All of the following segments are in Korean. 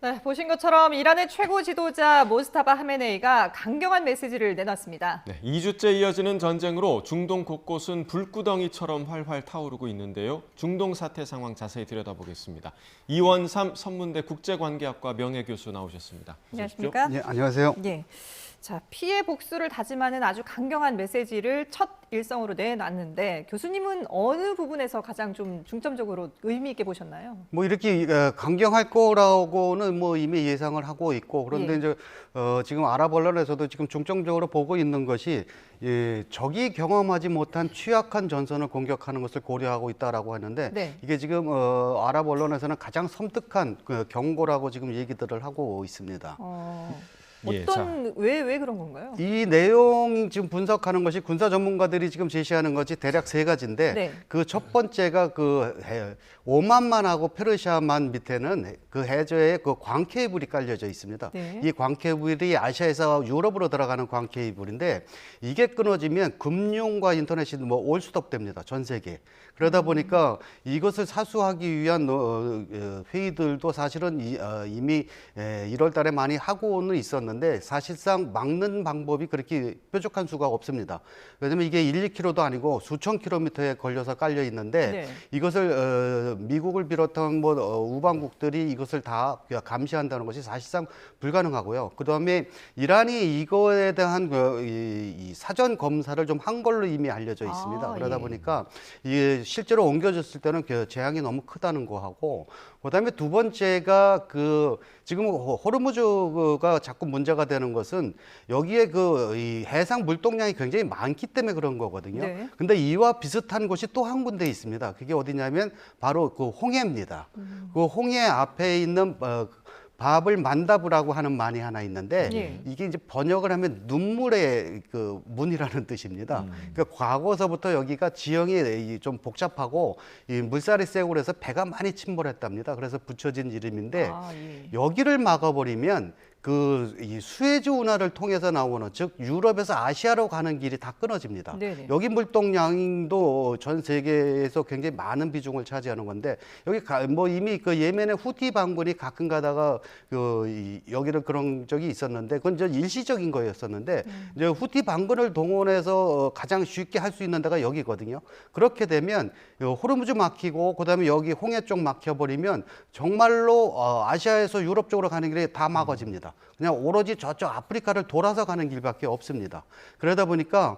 네, 보신 것처럼 이란의 최고 지도자 모스타바 하메네이가 강경한 메시지를 내놨습니다. 네, 2주째 이어지는 전쟁으로 중동 곳곳은 불구덩이처럼 활활 타오르고 있는데요. 중동 사태 상황 자세히 들여다보겠습니다. 이원삼 선문대 국제관계학과 명예교수 나오셨습니다. 안녕하십니까? 네, 안녕하세요. 예. 자, 피해 복수를 다짐하는 아주 강경한 메시지를 첫 일성으로 내놨는데 교수님은 어느 부분에서 가장 좀 중점적으로 의미 있게 보셨나요? 뭐 이렇게 강경할 거라고는 뭐 이미 예상을 하고 있고, 그런데 예. 이제 지금 아랍 언론에서도 지금 중점적으로 보고 있는 것이 적이 경험하지 못한 취약한 전선을 공격하는 것을 고려하고 있다라고 하는데, 네. 이게 지금 아랍 언론에서는 가장 섬뜩한 그 경고라고 지금 얘기들을 하고 있습니다. 예, 왜 그런 건가요? 이 내용 지금 분석하는 것이 군사 전문가들이 지금 제시하는 것이 대략 세 가지인데, 네. 그 첫 번째가 오만만하고 페르시아만 밑에는 그 해저에 그 광 케이블이 깔려져 있습니다. 네. 이 광 케이블이 아시아에서 유럽으로 들어가는 광 케이블인데, 이게 끊어지면 금융과 인터넷이 뭐 올스톱됩니다. 전 세계. 그러다 보니까 이것을 사수하기 위한 회의들도 사실은 이미 1월 달에 많이 하고는 있었는데, 사실상 막는 방법이 그렇게 뾰족한 수가 없습니다. 왜냐면 이게 1, 2km도 아니고 수천 킬로미터에 걸려서 깔려 있는데, 네. 이것을 미국을 비롯한 뭐 우방국들이 이것을 다 감시한다는 것이 사실상 불가능하고요. 그다음에 이란이 이거에 대한 이 사전 검사를 좀 한 걸로 이미 알려져 있습니다. 그러다 예. 보니까 이게 실제로 옮겨졌을 때는 그 재앙이 너무 크다는 거하고, 그다음에 두 번째가 지금 호르무즈가 자꾸 문제가 되는 것은 여기에 이 해상 물동량이 굉장히 많기 때문에 그런 거거든요. 네. 근데 이와 비슷한 곳이 또 한 군데 있습니다. 그게 어디냐면 바로 그 홍해입니다. 그 홍해 앞에 있는 밥을 만다브라고 하는 말이 하나 있는데, 예. 이게 이제 번역을 하면 눈물의 그 문이라는 뜻입니다. 그러니까 과거서부터 여기가 지형이 좀 복잡하고 이 물살이 세고 그래서 배가 많이 침몰했답니다. 그래서 붙여진 이름인데, 예. 여기를 막아버리면 이 수에즈 운하를 통해서 나오는, 즉 유럽에서 아시아로 가는 길이 다 끊어집니다. 네네. 여기 물동량도 전 세계에서 굉장히 많은 비중을 차지하는 건데, 여기 뭐 이미 그 예멘의 후티 반군이 가끔 가다가 여기를 그런 적이 있었는데, 그건 이제 일시적인 거였었는데, 이제 후티 반군을 동원해서 가장 쉽게 할 수 있는 데가 여기거든요. 그렇게 되면 호르무즈 막히고, 그다음에 여기 홍해 쪽 막혀버리면 정말로 아시아에서 유럽 쪽으로 가는 길이 다 막아집니다. 그냥 오로지 저쪽 아프리카를 돌아서 가는 길밖에 없습니다. 그러다 보니까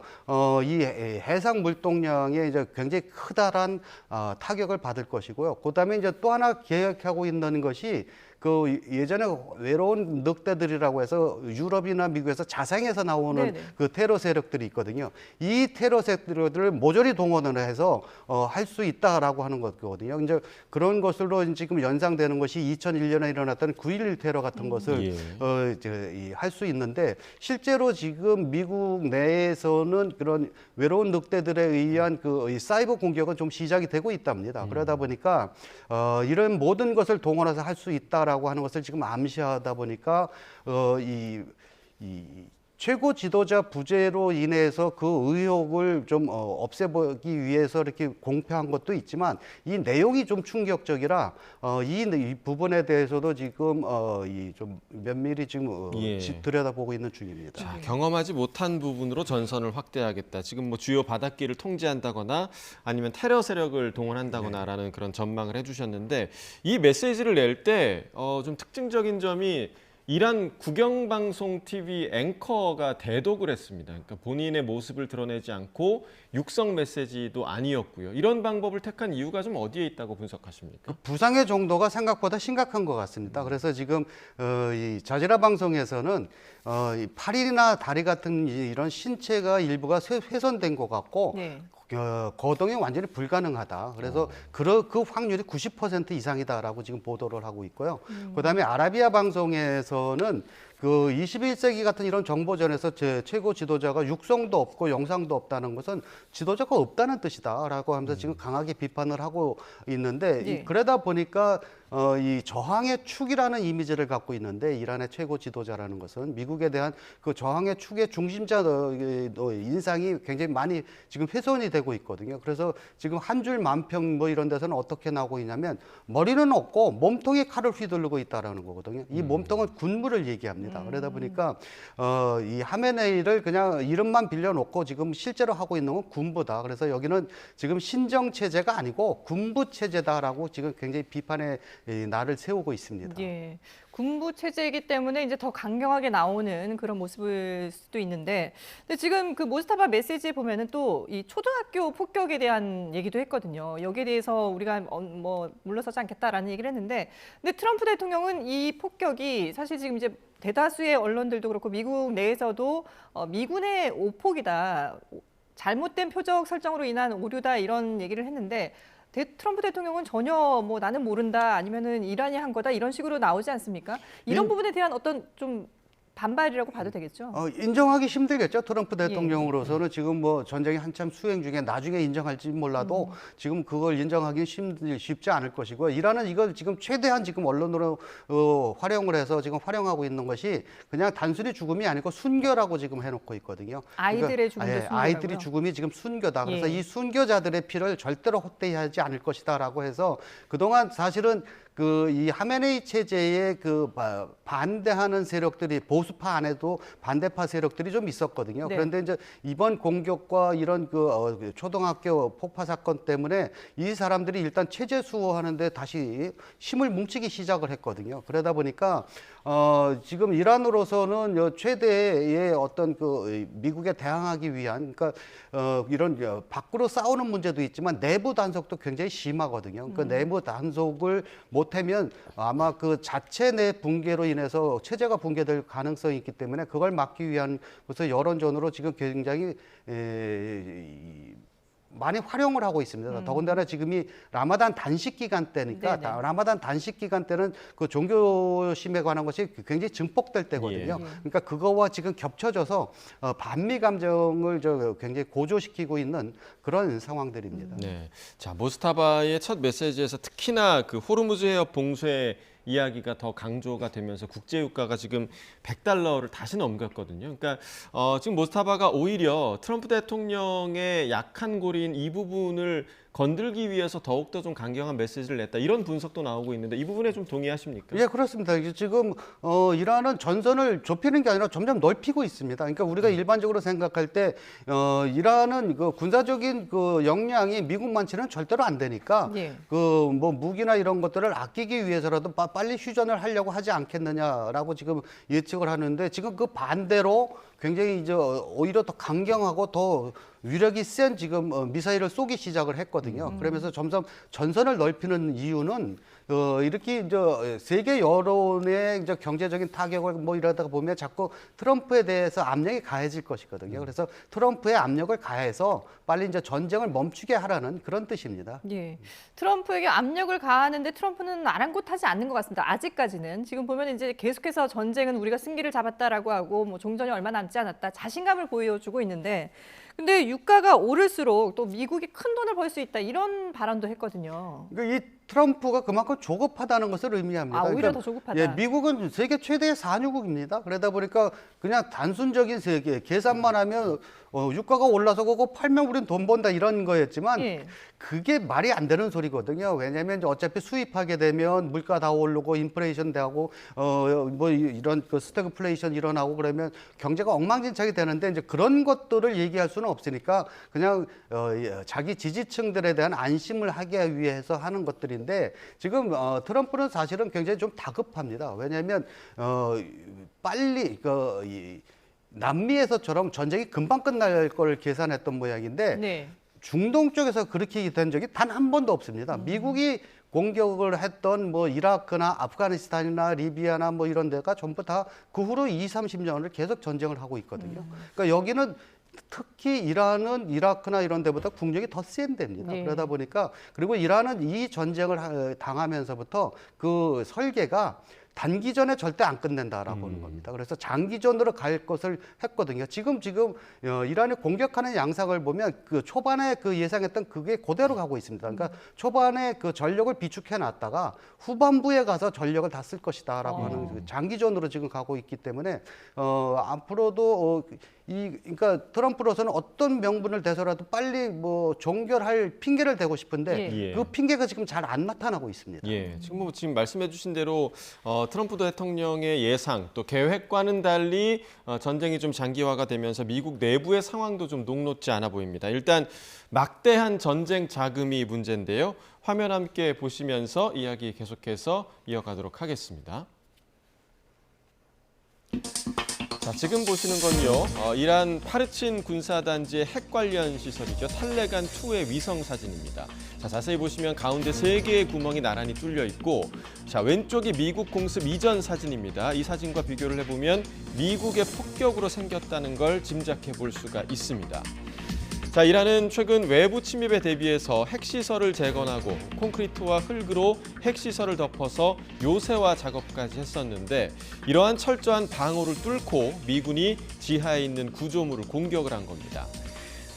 이 해상 물동량에 이제 굉장히 크다란 타격을 받을 것이고요. 그다음에 이제 또 하나 계획하고 있는 것이 예전에 외로운 늑대들이라고 해서 유럽이나 미국에서 자생해서 나오는 네네. 그 테러 세력들이 있거든요. 이 테러 세력들을 모조리 동원을 해서 할 수 있다라고 하는 거거든요. 이제 그런 것으로 지금 연상되는 것이 2001년에 일어났던 9.11 테러 같은 것을 할 수 있는데, 실제로 지금 미국 내에서는 그런 외로운 늑대들에 의한 이 사이버 공격은 좀 시작이 되고 있답니다. 그러다 보니까 이런 모든 것을 동원해서 할 수 있다라고 하는 것을 지금 암시하다 보니까 이 최고 지도자 부재로 인해서 그 의혹을 좀 없애보기 위해서 이렇게 공표한 것도 있지만, 이 내용이 좀 충격적이라 이 부분에 대해서도 지금 좀 면밀히 지금 들여다보고 있는 중입니다. 자, 경험하지 못한 부분으로 전선을 확대하겠다. 지금 뭐 주요 바닷길을 통제한다거나 아니면 테러 세력을 동원한다거나라는 그런 전망을 해주셨는데, 이 메시지를 낼 때 좀 특징적인 점이 이란 국영방송 TV 앵커가 대독을 했습니다. 그러니까 본인의 모습을 드러내지 않고 육성 메시지도 아니었고요. 이런 방법을 택한 이유가 좀 어디에 있다고 분석하십니까? 부상의 정도가 생각보다 심각한 것 같습니다. 그래서 지금 이 자지라 방송에서는 이 팔이나 다리 같은 이런 신체가 일부가 훼손된 것 같고, 네. 거동이 완전히 불가능하다. 그래서 그 확률이 90% 이상이다라고 지금 보도를 하고 있고요. 그다음에 아라비아 방송에서는 그 21세기 같은 이런 정보전에서 최고 지도자가 육성도 없고 영상도 없다는 것은 지도자가 없다는 뜻이다라고 하면서 지금 강하게 비판을 하고 있는데 예. 그러다 보니까 이 저항의 축이라는 이미지를 갖고 있는데 이란의 최고 지도자라는 것은 미국에 대한 그 저항의 축의 중심자 인상이 굉장히 많이 지금 훼손이 되고 있거든요. 그래서 지금 한 줄 만평 뭐 이런 데서는 어떻게 나오고 있냐면 머리는 없고 몸통에 칼을 휘두르고 있다라는 거거든요. 이 몸통은 군부를 얘기합니다. 그러다 보니까 이 하메네이를 그냥 이름만 빌려놓고 지금 실제로 하고 있는 건 군부다. 그래서 여기는 지금 신정 체제가 아니고 군부 체제다라고 지금 굉장히 비판의 날을 세우고 있습니다. 예. 군부 체제이기 때문에 이제 더 강경하게 나오는 그런 모습일 수도 있는데, 근데 지금 그 모스타바 메시지에 보면은 또 이 초등학교 폭격에 대한 얘기도 했거든요. 여기에 대해서 우리가 뭐 물러서지 않겠다라는 얘기를 했는데, 근데 트럼프 대통령은 이 폭격이 사실 지금 이제 대다수의 언론들도 그렇고 미국 내에서도 미군의 오폭이다, 잘못된 표적 설정으로 인한 오류다 이런 얘기를 했는데. 트럼프 대통령은 전혀 뭐 나는 모른다 아니면은 이란이 한 거다 이런 식으로 나오지 않습니까? 이런 부분에 대한 어떤 좀 반발이라고 봐도 되겠죠? 인정하기 힘들겠죠. 트럼프 대통령으로서는 지금 뭐 전쟁이 한참 수행 중에 나중에 인정할지 몰라도 지금 그걸 인정하기 쉽지 않을 것이고 이란은 이걸 지금 최대한 지금 언론으로 활용을 해서 지금 활용하고 있는 것이 그냥 단순히 죽음이 아니고 순교라고 지금 해놓고 있거든요. 아이들의 죽음도 그러니까, 순교라고요? 아이들이 죽음이 지금 순교다. 그래서 이 순교자들의 피를 절대로 헛되이하지 않을 것이다라고 해서 그동안 사실은 그 이 하메네이 체제에 그 반대하는 세력들이 보수파 안에도 반대파 세력들이 좀 있었거든요. 네. 그런데 이제 이번 공격과 이런 그 초등학교 폭파 사건 때문에 이 사람들이 일단 체제 수호하는데 다시 힘을 뭉치기 시작을 했거든요. 그러다 보니까 지금 이란으로서는 최대의 어떤 그 미국에 대항하기 위한 그러니까 이런 밖으로 싸우는 문제도 있지만 내부 단속도 굉장히 심하거든요. 그 내부 단속을 못하면 아마 그 자체 내 붕괴로 인해서 체제가 붕괴될 가능성이 있기 때문에 그걸 막기 위한 그래서 여론전으로 지금 굉장히 많이 활용을 하고 있습니다. 더군다나 지금이 라마단 단식 기간 때니까 라마단 단식 기간 때는 그 종교심에 관한 것이 굉장히 증폭될 때거든요. 그러니까 그거와 지금 겹쳐져서 반미 감정을 굉장히 고조시키고 있는 그런 상황들입니다. 네. 자, 모스타바의 첫 메시지에서 특히나 그 호르무즈 해협 봉쇄 이야기가 더 강조가 되면서 국제유가가 지금 $100를 다시 넘겼거든요. 그러니까 지금 모스타바가 오히려 트럼프 대통령의 약한 고리인 이 부분을 건들기 위해서 더욱더 좀 강경한 메시지를 냈다. 이런 분석도 나오고 있는데 이 부분에 좀 동의하십니까? 예, 그렇습니다. 지금 이란은 전선을 좁히는 게 아니라 점점 넓히고 있습니다. 그러니까 우리가 일반적으로 생각할 때 이란은 그 군사적인 그 역량이 미국만치는 절대로 안 되니까 그 뭐 무기나 이런 것들을 아끼기 위해서라도 빨리 휴전을 하려고 하지 않겠느냐라고 지금 예측을 하는데 지금 그 반대로 굉장히 이제 오히려 더 강경하고 더 위력이 센 지금 미사일을 쏘기 시작을 했거든요. 그러면서 점점 전선을 넓히는 이유는 이렇게 이제 세계 여론의 이제 경제적인 타격을 뭐 이러다가 보면 자꾸 트럼프에 대해서 압력이 가해질 것이거든요. 그래서 트럼프의 압력을 가해서 빨리 이제 전쟁을 멈추게 하라는 그런 뜻입니다. 예. 트럼프에게 압력을 가하는데 트럼프는 아랑곳하지 않는 것 같습니다. 아직까지는. 지금 보면 이제 계속해서 전쟁은 우리가 승기를 잡았다라고 하고 뭐 종전이 얼마 남지 않았다. 자신감을 보여주고 있는데 근데 유가가 오를수록 또 미국이 큰 돈을 벌 수 있다 이런 발언도 했거든요. 그러니까 이 트럼프가 그만큼 조급하다는 것을 의미합니다. 오히려 그러니까, 더 조급하다. 예, 미국은 세계 최대의 산유국입니다. 그러다 보니까 그냥 단순적인 세계 계산만 하면 유가가 올라서 그거 팔면 우리는 돈 번다 이런 거였지만 그게 말이 안 되는 소리거든요. 왜냐하면 이제 어차피 수입하게 되면 물가 다 오르고 인플레이션 되고 뭐 이런 그 스태그플레이션 일어나고 그러면 경제가 엉망진창이 되는데 이제 그런 것들을 얘기할 수는 없으니까 그냥 자기 지지층들에 대한 안심을 하기 위해서 하는 것들인데 지금 트럼프는 사실은 굉장히 좀 다급합니다. 왜냐하면 빨리 남미에서처럼 전쟁이 금방 끝날 걸 계산했던 모양인데 중동 쪽에서 그렇게 된 적이 단 한 번도 없습니다. 미국이 공격을 했던 뭐 이라크나 아프가니스탄이나 리비아나 뭐 이런 데가 전부 다 그 후로 20-30년을 계속 전쟁을 하고 있거든요. 그러니까 여기는 특히 이란은 이라크나 이런 데보다 국력이 더 센 데입니다. 그러다 보니까 그리고 이란은 이 전쟁을 당하면서부터 그 설계가 단기전에 절대 안 끝낸다라고 하는 겁니다. 그래서 장기전으로 갈 것을 했거든요. 지금 이란이 공격하는 양상을 보면 그 초반에 그 예상했던 그게 그대로 가고 있습니다. 그러니까 초반에 그 전력을 비축해 놨다가 후반부에 가서 전력을 다 쓸 것이다라고 하는 그 장기전으로 지금 가고 있기 때문에 앞으로도 그러니까 트럼프로서는 어떤 명분을 대서라도 빨리 뭐 종결할 핑계를 대고 싶은데 예. 그 핑계가 지금 잘 안 나타나고 있습니다. 예, 지금 말씀해주신 대로 트럼프 대통령의 예상 또 계획과는 달리 전쟁이 좀 장기화가 되면서 미국 내부의 상황도 좀 녹록지 않아 보입니다. 일단 막대한 전쟁 자금이 문제인데요. 화면 함께 보시면서 이야기 계속해서 이어가도록 하겠습니다. 자, 지금 보시는 건요, 이란 파르친 군사단지의 핵 관련 시설이죠. 탈레간2의 위성 사진입니다. 자, 자세히 보시면 가운데 3개의 구멍이 나란히 뚫려 있고, 자, 왼쪽이 미국 공습 이전 사진입니다. 이 사진과 비교를 해보면 미국의 폭격으로 생겼다는 걸 짐작해 볼 수가 있습니다. 자, 이란은 최근 외부 침입에 대비해서 핵시설을 재건하고 콘크리트와 흙으로 핵시설을 덮어서 요새화 작업까지 했었는데 이러한 철저한 방어를 뚫고 미군이 지하에 있는 구조물을 공격을 한 겁니다.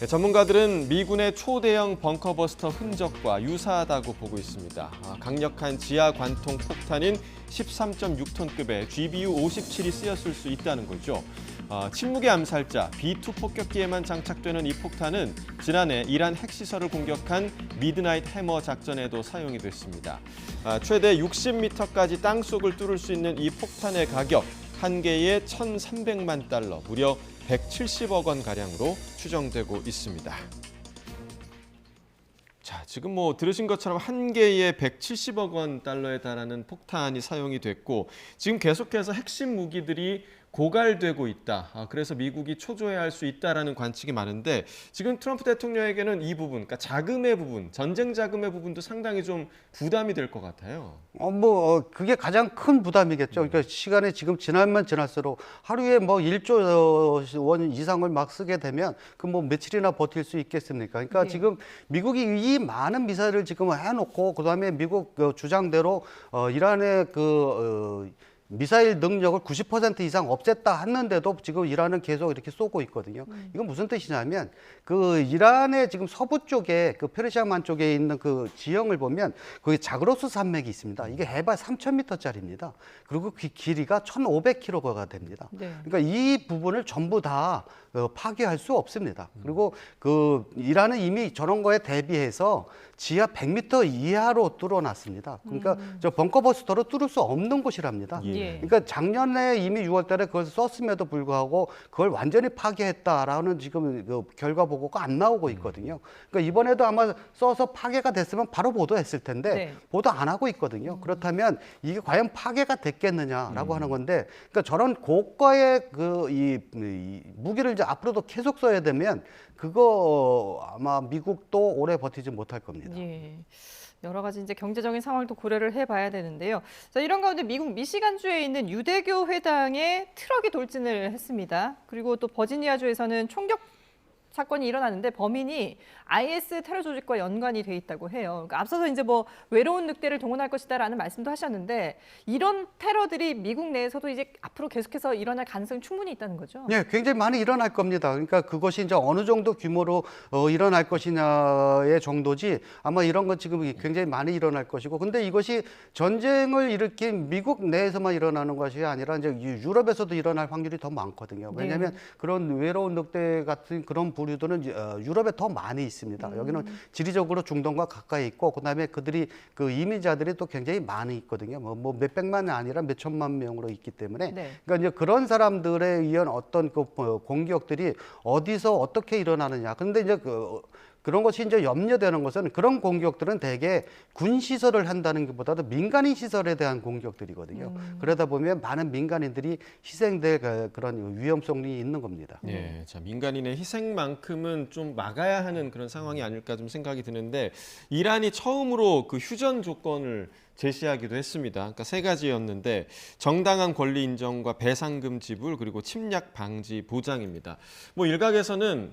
전문가들은 미군의 초대형 벙커버스터 흔적과 유사하다고 보고 있습니다. 강력한 지하 관통 폭탄인 13.6톤급의 GBU-57이 쓰였을 수 있다는 거죠. 침묵의 암살자 B2 폭격기에만 장착되는 이 폭탄은 지난해 이란 핵시설을 공격한 미드나잇 해머 작전에도 사용이 됐습니다. 최대 60m까지 땅속을 뚫을 수 있는 이 폭탄의 가격 한 개에 1,300만 달러, 무려 170억 원 가량으로 추정되고 있습니다. 자, 지금 뭐 들으신 것처럼 한 개에 170억 원 달러에 달하는 폭탄이 사용이 됐고 지금 계속해서 핵심 무기들이 고갈되고 있다. 그래서 미국이 초조해할 수 있다라는 관측이 많은데 지금 트럼프 대통령에게는 이 부분, 그러니까 자금의 부분, 전쟁 자금의 부분도 상당히 좀 부담이 될 것 같아요. 그게 가장 큰 부담이겠죠. 그러니까 시간이 지금 지나면 지날수록 하루에 뭐 1조 원 이상을 막 쓰게 되면 그 뭐 며칠이나 버틸 수 있겠습니까? 그러니까 네. 지금 미국이 이 많은 미사일을 지금 해놓고 그다음에 미국 주장대로 이란의 미사일 능력을 90% 이상 없앴다 했는데도 지금 이란은 계속 이렇게 쏘고 있거든요. 이건 무슨 뜻이냐면 그 이란의 지금 서부 쪽에 그 페르시아만 쪽에 있는 그 지형을 보면 거기 자그로스 산맥이 있습니다. 이게 해발 3,000m짜리입니다. 그리고 그 길이가 1,500km가 됩니다. 네. 그러니까 이 부분을 전부 다 파괴할 수 없습니다. 그리고 그 이란은 이미 저런 거에 대비해서 지하 100m 이하로 뚫어놨습니다. 그러니까 저 벙커버스터로 뚫을 수 없는 곳이랍니다. 예. 그러니까 작년에 이미 6월달에 그걸 썼음에도 불구하고 그걸 완전히 파괴했다라는 지금 그 결과 보고가 안 나오고 있거든요. 그러니까 이번에도 아마 써서 파괴가 됐으면 바로 보도했을 텐데 네. 보도 안 하고 있거든요. 그렇다면 이게 과연 파괴가 됐겠느냐라고 하는 건데, 그러니까 저런 고가의 이 무기를 이제 앞으로도 계속 써야 되면 그거 아마 미국도 오래 버티지 못할 겁니다. 예. 여러 가지 이제 경제적인 상황도 고려를 해봐야 되는데요. 자, 이런 가운데 미국 미시간주에 있는 유대교 회당에 트럭이 돌진을 했습니다. 그리고 또 버지니아주에서는 총격 사건이 일어났는데 범인이 IS 테러 조직과 연관이 돼 있다고 해요. 그러니까 앞서서 이제 뭐 외로운 늑대를 동원할 것이다라는 말씀도 하셨는데 이런 테러들이 미국 내에서도 이제 앞으로 계속해서 일어날 가능성이 충분히 있다는 거죠. 네, 굉장히 많이 일어날 겁니다. 그러니까 그것이 이제 어느 정도 규모로 일어날 것이냐의 정도지 아마 이런 건 지금 굉장히 많이 일어날 것이고, 근데 이것이 전쟁을 일으킨 미국 내에서만 일어나는 것이 아니라 이제 유럽에서도 일어날 확률이 더 많거든요. 왜냐하면 네. 그런 외로운 늑대 같은 그런 부류들은 유럽에 더 많이 있습니다. 여기는 지리적으로 중동과 가까이 있고, 그다음에 그들이 그 이민자들이 또 굉장히 많이 있거든요. 뭐 몇백만이 아니라 몇천만 명으로 있기 때문에. 네. 그러니까 이제 그런 사람들에 의한 어떤 그 공격들이 어디서 어떻게 일어나느냐. 그런데 이제 그런 것이 이제 염려되는 것은 그런 공격들은 대개 군 시설을 한다는 것보다도 민간인 시설에 대한 공격들이거든요. 그러다 보면 많은 민간인들이 희생될 그런 위험성이 있는 겁니다. 네, 자, 민간인의 희생만큼은 좀 막아야 하는 그런 상황이 아닐까 좀 생각이 드는데 이란이 처음으로 그 휴전 조건을 제시하기도 했습니다. 그러니까 3가지였는데 정당한 권리 인정과 배상금 지불 그리고 침략 방지 보장입니다. 뭐 일각에서는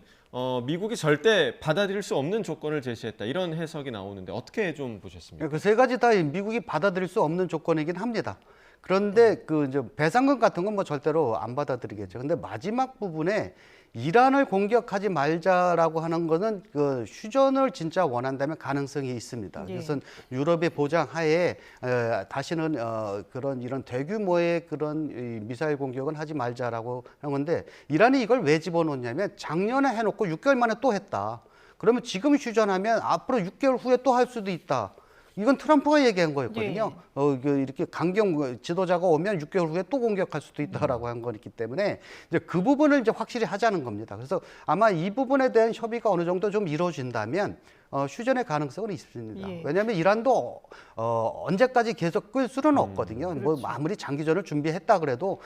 미국이 절대 받아들일 수 없는 조건을 제시했다 이런 해석이 나오는데 어떻게 좀 보셨습니까? 그 3가지 다 미국이 받아들일 수 없는 조건이긴 합니다. 그런데 그 이제 배상금 같은 건 뭐 절대로 안 받아들이겠죠. 근데 마지막 부분에 이란을 공격하지 말자라고 하는 거는 그 휴전을 진짜 원한다면 가능성이 있습니다. 예. 그래서 유럽의 보장 하에 다시는 그런 이런 대규모의 그런 이 미사일 공격은 하지 말자라고 하는 건데 이란이 이걸 왜 집어넣냐면 작년에 해놓고 6개월 만에 또 했다. 그러면 지금 휴전하면 앞으로 6개월 후에 또 할 수도 있다. 이건 트럼프가 얘기한 거였거든요. 이렇게 강경 지도자가 오면 6개월 후에 또 공격할 수도 있다라고 한 거기 때문에 이제 그 부분을 이제 확실히 하자는 겁니다. 그래서 아마 이 부분에 대한 협의가 어느 정도 좀 이루어진다면 휴전의 가능성은 있습니다. 예. 왜냐하면 이란도 언제까지 계속 끌 수는 없거든요. 뭐 그렇죠. 아무리 장기전을 준비했다 그래도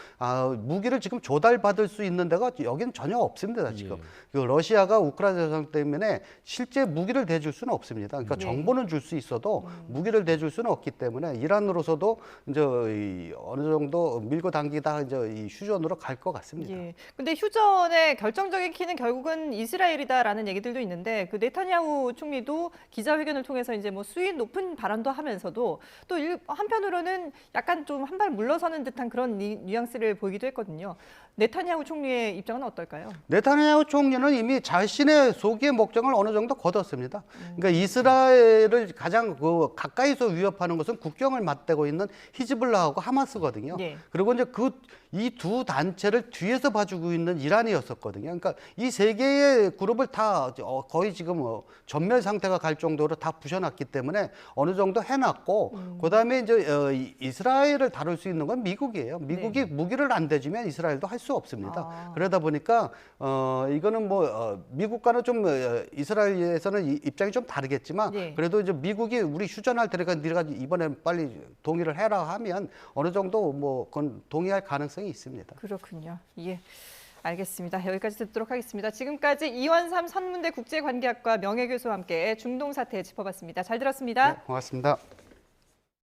무기를 지금 조달받을 수 있는 데가 여기는 전혀 없습니다. 지금 그 러시아가 우크라이나 전쟁 때문에 실제 무기를 대줄 수는 없습니다. 그러니까 네. 정보는 줄 수 있어도 무기를 대줄 수는 없기 때문에 이란으로서도 이제 어느 정도 밀고 당기다 이제 이 휴전으로 갈 것 같습니다. 예. 근데 휴전의 결정적인 키는 결국은 이스라엘이다라는 얘기들도 있는데 그 네타냐후 총리도 기자회견을 통해서 이제 뭐 수위 높은 발언도 하면서도 또 한편으로는 약간 좀 한 발 물러서는 듯한 그런 뉘앙스를 보이기도 했거든요. 네타냐후 총리의 입장은 어떨까요? 네타냐후 총리는 이미 자신의 소기의 목적을 어느 정도 거뒀습니다. 그러니까 이스라엘을 가장 그 가까이서 위협하는 것은 국경을 맞대고 있는 히즈볼라하고 하마스거든요. 네. 그리고 이제 이 두 단체를 뒤에서 봐주고 있는 이란이었었거든요. 그러니까 이 세 개의 그룹을 다 거의 지금 전멸 상태가 갈 정도로 다 부셔놨기 때문에 어느 정도 해놨고 그다음에 이제 이스라엘을 다룰 수 있는 건 미국이에요. 미국이 무기를 안 대주면 이스라엘도 할 수 없습니다. 그러다 보니까 이거는 뭐 미국과는 좀 이스라엘에서는 입장이 좀 다르겠지만 네. 그래도 이제 미국이 우리 휴전할 테니까 네가 이번에 빨리 동의를 해라 하면 어느 정도 뭐 그건 동의할 가능성이 있습니다. 그렇군요. 예. 알겠습니다. 여기까지 듣도록 하겠습니다. 지금까지 이원삼 선문대 국제관계학과 명예교수와 함께 중동 사태 짚어봤습니다. 잘 들었습니다. 네, 고맙습니다.